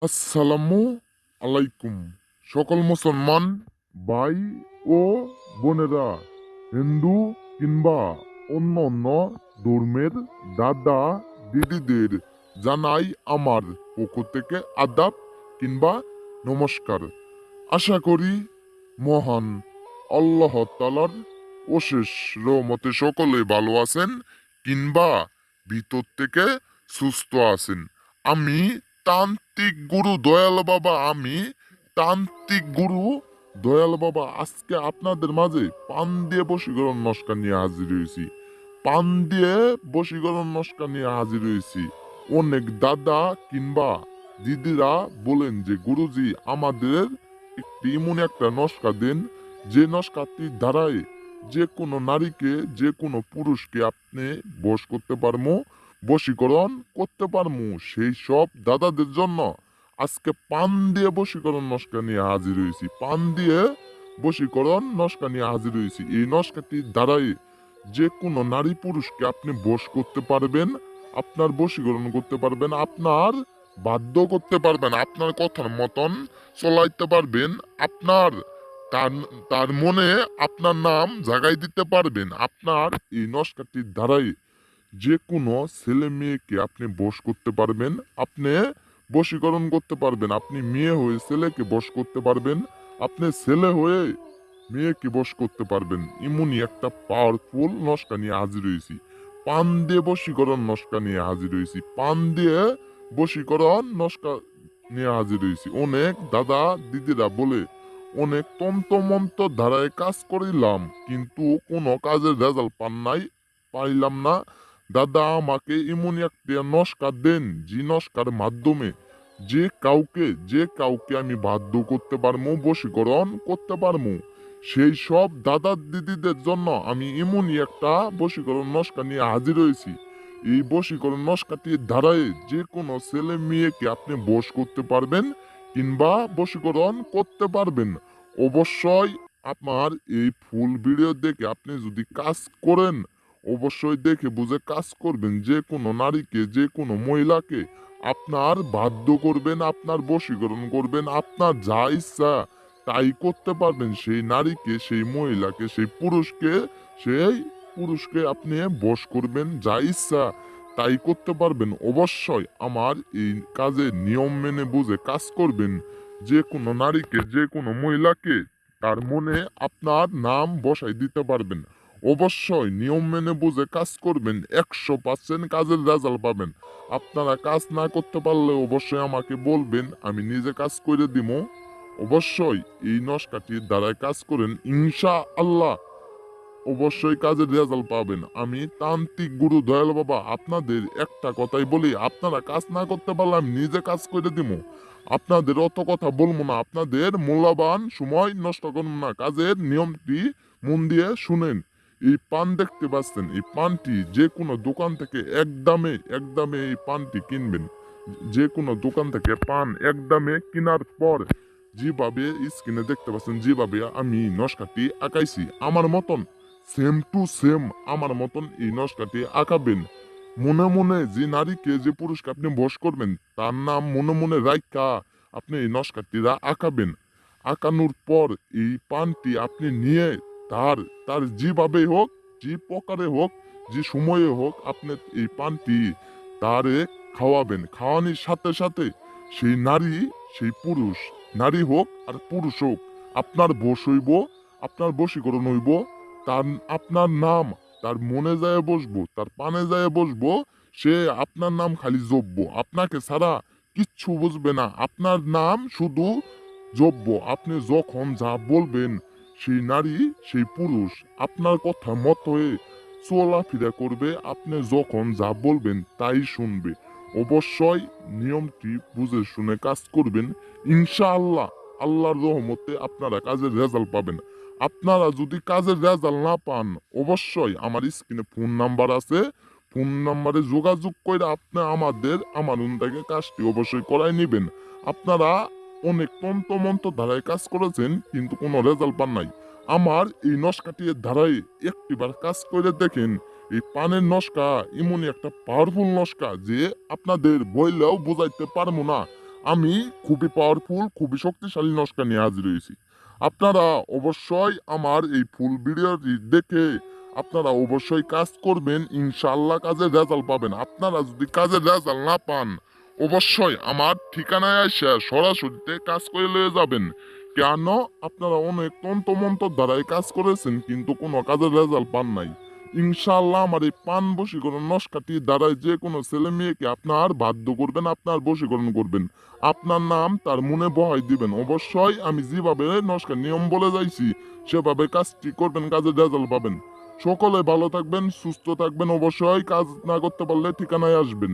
আসসালামু আলাইকুম। সকল মুসলমান ভাই ও বোনেরা, হিন্দু কিংবা অন্য অন্য ধর্মের দাদা দিদিদের জানাই আমার পক্ষ থেকে আদাব কিংবা নমস্কার। আশা করি মহান আল্লাহ তালার অশেষ রহমতে সকলে ভালো আছেন কিংবা ভিতর থেকে সুস্থ আছেন। আমি তান্ত্রিক গুরু দয়াল বাবা, আমি তান্ত্রিক গুরু দয়াল বাবা আজকে আপনাদের মাঝে পান দিয়ে বশীকরণ নস্কা নিয়ে হাজির হয়েছি। পান দিয়ে বশীকরণ নস্কা নিয়ে হাজির হয়েছি। অনেক দাদা কিংবা দিদিরা বলেন যে গুরুজি আমাদের একটি এমন একটা নস্কা দেন, যে নস্কাটির দ্বারাই যে কোনো নারীকে, যে কোনো পুরুষকে আপনি বশ করতে পারবো, বশীকরণ করতে পারবো। সেই সব দাদাদের জন্য আজকে পান দিয়ে বশীকরণ নস্কা নিয়ে হাজির হয়েছি। পান দিয়ে বশীকরণ নস্কা নিয়ে হাজির হয়েছি। এই নস্কাটির দ্বারাই যে কোনো নারী পুরুষকে আপনি বশ করতে পারবেন, আপনার বশীকরণ করতে পারবেন, আপনার বাধ্য করতে পারবেন, আপনার কথার মতন চলাইতে পারবেন, আপনার তার তার মনে আপনার নাম জাগাই দিতে পারবেন। আপনার এই নস্কাটির দ্বারাই যে কোনো ছেলে মেয়েকে আপনি বশ করতে পারবেন, আপনি বশীকরণ করতে পারবেন। আপনি মেয়ে হয়ে ছেলেকে বশ করতে পারবেন, আপনি ছেলে হয়ে মেয়েকে বশ করতে পারবেন। এমনই একটা পাওয়ারফুল নস্কা নিয়ে হাজির হয়েছি। পান দিয়ে বশীকরণ নস্কা নিয়ে হাজির হয়েছি। পান দিয়ে বশীকরণ নস্কা নিয়ে হাজির হয়েছি। অনেক দাদা দিদিরা বলে অনেক তন্ত্রমন্ত্র ধারায় কাজ করিলাম, কিন্তু কোনো কাজের রেজাল্ট পাইলাম না। দাদা আমাকে এমন একটা নস্কা দেন, যে নস্কার মাধ্যমে যে কাউকে আমি বাধ্য করতে পারবো, বশীকরণ করতে পারবো। সেই সব দাদা দিদিদের জন্য আমি এমনই একটা বশীকরণ নস্কা নিয়ে হাজির হয়েছি। এই বশীকরণ নস্কাটির দ্বারাই যে কোনো ছেলে মেয়েকে আপনি বশ করতে পারবেন কিংবা বশীকরণ করতে পারবেন। অবশ্যই আপনার এই ফুল ভিডিও দেখে আপনি যদি কাজ করেন, অবশ্যই দেখে বুঝে কাজ করবেন। যে কোনো নারীকে, যে কোনো মহিলাকে আপনার বাধ্য করবেন, আপনার বশীকরণ করবেন, আপনার যা ইচ্ছা তাই করতে পারবেন। সেই নারীকে, সেই মহিলাকে, সেই পুরুষকে আপনি বশ করবেন, যা ইচ্ছা তাই করতে পারবেন। অবশ্যই আমার এই কাজে নিয়ম মেনে বুঝে কাজ করবেন। যে কোনো নারীকে, যে কোনো মহিলাকে তার মনে আপনার নাম বসাই দিতে পারবেন। অবশ্যই নিয়ম মেনে বুঝে কাজ করবেন, 100% কাজের রেজাল্ট পাবেন। আপনারা কাজ না করতে পারলে অবশ্যই আমাকে বলবেন, আমি নিজে কাজ করে দিব। অবশ্যই এই নস্কাটির দ্বারাই কাজ করেন, ইনশা আল্লাহ অবশ্যই কাজের রেজাল্ট পাবেন। আমি তান্ত্রিক গুরু দয়াল বাবা আপনাদের একটা কথাই বলি, আপনারা কাজ না করতে পারলে আমি নিজে কাজ করে দিব। আপনাদের অত কথা বলবো না, আপনাদের মূল্যবান সময় নষ্ট করবো না। কাজের নিয়মটি মন দিয়ে শুনেন। এই পান দেখতে পাচ্ছেন, এই পানটি যে কোনো দোকান থেকে এক দামে এই পানটি কিনবেন। যে কোনো দোকান থেকে পান এক দামে কেনার পর যেভাবে স্ক্রিনে দেখতে পাচ্ছেন, যেভাবে আমি নস্কাটি আঁকাইছি, আমার মতন সেম টু সেম আমার মতন এই নস্কাটি আঁকাবেন। মনে মনে যে নারীকে, যে পুরুষকে আপনি বশ করবেন, তার নাম মনে মনে রাখা আপনি এই নস্কাটিরা আঁকাবেন। আঁকানোর পর এই পানটি আপনি নিয়ে তার তার যেভাবে হোক, যে প্রকারে হোক, যে সময়ে হোক, আপনি এই পানটি তারে খাওয়াবেন। খাওয়ানোর সাথে সাথে সেই নারী, সেই পুরুষ, নারী হোক আর পুরুষ হোক, আপনার বশ হইব, আপনার বশীকরণ হইব। তার আপনার নাম তার মনে যায় বসবো, তার পানে যায় বসবো। সে আপনার নাম খালি জপবো, আপনাকে ছাড়া কিচ্ছু বুঝবে না। আপনার নাম শুধু জপবো। আপনি যখন যা বলবেন, সেই নারী, সেই পুরুষ আপনার কথা মত হয়ে চলাফেরা করবে। আপনি যখন যা বলবেন তাই শুনবে। অবশ্যই নিয়মটি বুঝে শুনে কাজ করবেন। ইনশাআল্লাহ আল্লাহর রহমতে আপনারা কাজের রেজাল্ট পাবেন। আপনারা যদি কাজের রেজাল্ট না পান, অবশ্যই আমার স্ক্রিনে ফোন নাম্বার আছে, ফোন নাম্বারে যোগাযোগ করে আপনি আমার থেকে কাজটি অবশ্যই করাই নেবেন। আপনারা অনেক তন্ত্রমন্ত্র ধারায় কাজ করেছেন, কিন্তু কোনো রেজাল্ট পান নাই। আমার এই নস্কাটির ধারায় একটিবার কাজ করে দেখেন। এই পানের নস্কা এমনই একটা পাওয়ারফুল নস্কা যে আপনাদের বইলেও বোঝাইতে পারবো না। আমি খুবই পাওয়ারফুল, খুবই শক্তিশালী নস্কা নিয়ে হাজির হয়েছি। আপনারা অবশ্যই আমার এই ফুল ভিডিওটি দেখে আপনারা অবশ্যই কাজ করবেন, ইনশাল্লাহ কাজের রেজাল্ট পাবেন। আপনারা যদি কাজের রেজাল্ট না পান, অবশ্যই আমার ঠিকানায় এসে সরাসরিতে কাজ করে লয়ে যাবেন। কেন? আপনারা অনেক তন্ত্রমন্ত্র দ্বারাই কাজ করেছেন, কিন্তু কোনো কাজের রেজাল্ট পান নাই। ইনশাল্লাহ আমার এই পান বশীকরণ নস্কাটি দ্বারাই যে কোনো ছেলে মেয়েকে আপনার বাধ্য করবেন, আপনার বশীকরণ করবেন, আপনার নাম তার মনে বহাই দিবেন। অবশ্যই আমি যেভাবে নস্কার নিয়ম বলে যাইছি সেভাবে কাজটি করবেন, কাজের রেজাল্ট পাবেন। সকলে ভালো থাকবেন, সুস্থ থাকবেন। অবশ্যই কাজ না করতে পারলে ঠিকানায় আসবেন।